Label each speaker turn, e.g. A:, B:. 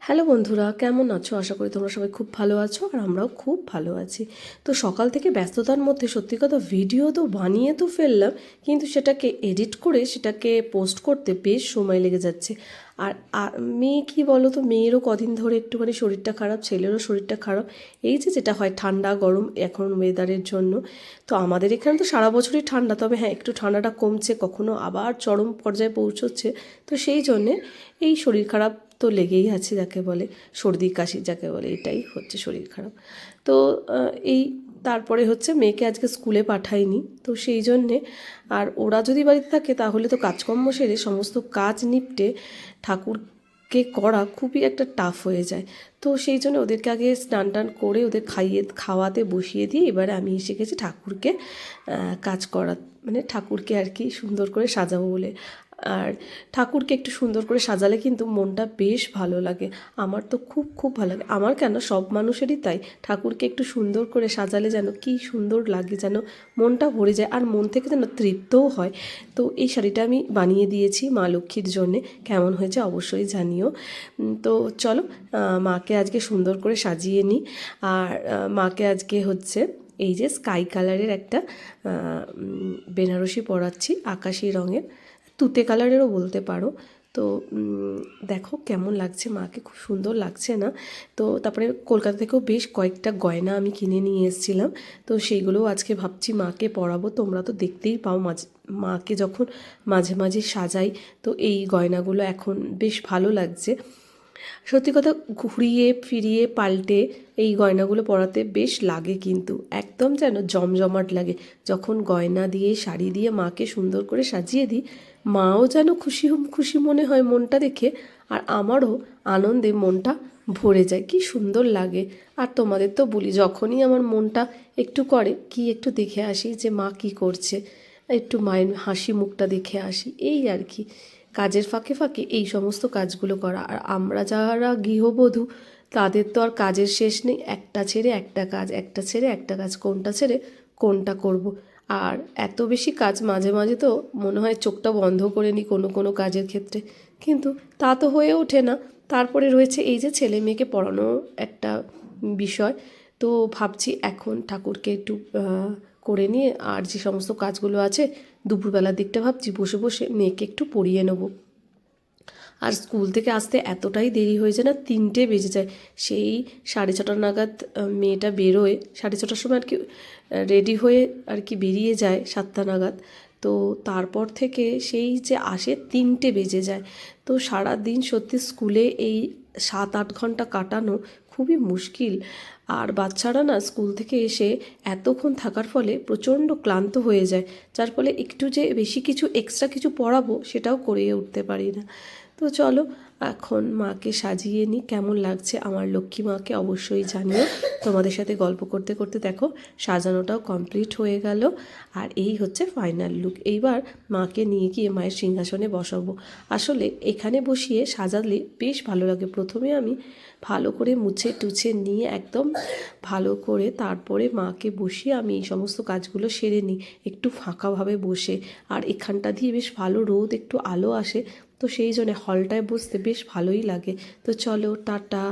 A: Hello বন্ধুরা, কেমন আছো? আশা করি তোমরা সবাই খুব ভালো আছো আর আমরাও খুব ভালো আছি। তো সকাল থেকে ব্যস্ততার মধ্যে সত্যি কথা ভিডিও তো বানিয়ে তো ফেললাম, কিন্তু সেটাকে এডিট করে সেটাকে পোস্ট করতে বেশ সময় লেগে যাচ্ছে। আর মেয়ে কী বলো তো, মেয়েরও কদিন ধরে একটুখানি শরীরটা খারাপ, ছেলেরও শরীরটা খারাপ। এই যে যেটা হয় ঠান্ডা গরম এখন ওয়েদারের জন্য। তো আমাদের এখানে তো সারা বছরই ঠান্ডা, তবে হ্যাঁ একটু ঠান্ডাটা কমছে, কখনো আবার চরম পর্যায়ে পৌঁছচ্ছে। তো সেই জন্যে এই শরীর খারাপ তো লেগেই আছে, যাকে বলে সর্দি কাশি যাকে বলে, এটাই হচ্ছে শরীর খারাপ। তো এই তারপরে হচ্ছে মেয়েকে আজকে স্কুলে পাঠাইনি, তো সেই জন্যে আর ওরা যদি বাড়িতে থাকে তাহলে তো কাজকর্ম সেরে সমস্ত কাজ নিপটে ঠাকুরকে করা খুবই একটা টাফ হয়ে যায়। তো সেই জন্য ওদেরকে আগে স্নান টান করে ওদের খাওয়াতে বসিয়ে দিয়ে এবারে আমি এসে গেছি ঠাকুরকে কাজ করা, মানে ঠাকুরকে আর কি সুন্দর করে সাজাবো বলে। আর ঠাকুরকে একটু সুন্দর করে সাজালে কিন্তু মনটা বেশ ভালো লাগে। আমার তো খুব খুব ভালো লাগে, আমার কেন সব মানুষেরই তাই। ঠাকুরকে একটু সুন্দর করে সাজালে যেন কি সুন্দর লাগে, যেন মনটা ভরে যায় আর মন থেকে যেন তৃপ্তও হয়। তো এই শাড়িটা আমি বানিয়ে দিয়েছি মা লক্ষ্মীর জন্যে, কেমন হয়েছে অবশ্যই জানিও। তো চলো মাকে আজকে সুন্দর করে সাজিয়ে নিই। আর মাকে আজকে হচ্ছে এই যে স্কাই কালারের একটা বেনারসি পরাচ্ছি, আকাশি রঙের, তুতে কালারেরও বলতে পারো। তো দেখো কেমন লাগছে মাকে, খুব সুন্দর লাগছে না? তো তারপরে কলকাতা থেকেও বেশ কয়েকটা গয়না আমি কিনে নিয়ে এসেছিলাম, তো সেইগুলোও আজকে ভাবছি মাকে পরাবো। তোমরা তো দেখতেই পাও মাকে যখন মাঝে মাঝে সাজাই, তো এই গয়নাগুলো এখন বেশ ভালো লাগছে। সত্যি কথা, ঘুরিয়ে ফিরিয়ে পাল্টে এই গয়নাগুলো পরাতে বেশ লাগে, কিন্তু একদম যেন জমজমাট লাগে। যখন গয়না দিয়ে শাড়ি দিয়ে মাকে সুন্দর করে সাজিয়ে দিই, মাও যেন খুশি খুশি মনে হয় মনটা দেখে, আর আমারও আনন্দে মনটা ভরে যায়, কি সুন্দর লাগে। আর তোমাদের তো বলি, যখনই আমার মনটা একটু করে কি একটু দেখে আসি যে মা কি করছে, একটু মায়ের হাসি মুখটা দেখে আসি, এই আর কি। কাজের ফাঁকে ফাঁকে এই সমস্ত কাজগুলো করা। আর আমরা যারা গৃহবধূ তাদের তো আর কাজের শেষ নেই, একটা ছেড়ে একটা কাজ, একটা ছেড়ে একটা কাজ, কোনটা ছেড়ে কোনটা করব। আর এত বেশি কাজ মাঝে মাঝে তো মনে হয় চোখটা বন্ধ করে নিই কোনো কোনো কাজের ক্ষেত্রে, কিন্তু তা তো হয়ে ওঠে না। তারপরে রয়েছে এই যে ছেলে মেয়েকে পড়ানো একটা বিষয়। তো ভাবছি এখন ঠাকুরকে একটু করে নিয়ে আর যে সমস্ত কাজগুলো আছে দুপুরবেলার দিকটা ভাবছি বসে বসে মেয়েকে একটু পড়িয়ে নেব। আর স্কুল থেকে আসতে এতটাই দেরি হয়ে যায় না, 3টে বেজে যায়। সেই 6:30 নাগাদ মেয়েটা বেরোয়, 6:30টার সময় আর কি রেডি হয়ে আর কি বেরিয়ে যায় 7টা নাগাদ। তো তারপর থেকে সেই যে আসে 3টে বেজে যায়। তো সারা দিন সত্যি স্কুলে এই 7-8 ঘন্টা কাটানো খুবই মুশকিল। আর বাচ্চারা না স্কুল থেকে এসে এতক্ষণ থাকার ফলে প্রচণ্ড ক্লান্ত হয়ে যায়, যার ফলে একটু যে বেশি কিছু এক্সট্রা কিছু পড়াবো সেটাও করে উঠতে পারি না। তো চলো এখন মাকে সাজিয়ে নিই, কেমন লাগছে আমার লক্ষ্মী মাকে অবশ্যই জানিও। তোমাদের সাথে গল্প করতে করতে দেখো সাজানোটাও কমপ্লিট হয়ে গেল। আর এই হচ্ছে ফাইনাল লুক। এইবার মাকে নিয়ে গিয়ে মায়ের সিংহাসনে বসাবো। আসলে এখানে বসিয়ে সাজালে বেশ ভালো লাগে। প্রথমে আমি ভালো করে মুছে টুছে নিয়ে একদম ভালো করে তারপরে মাকে বসিয়ে আমি এই সমস্ত কাজগুলো সেরে নিই, একটু ফাঁকাভাবে বসে। আর এখানটা দিয়ে বেশ ভালো রোদ, একটু আলো আসে, তো সেই জন্য হলটায় বসতে বেশ ভালোই লাগে। তো চলো টাটা।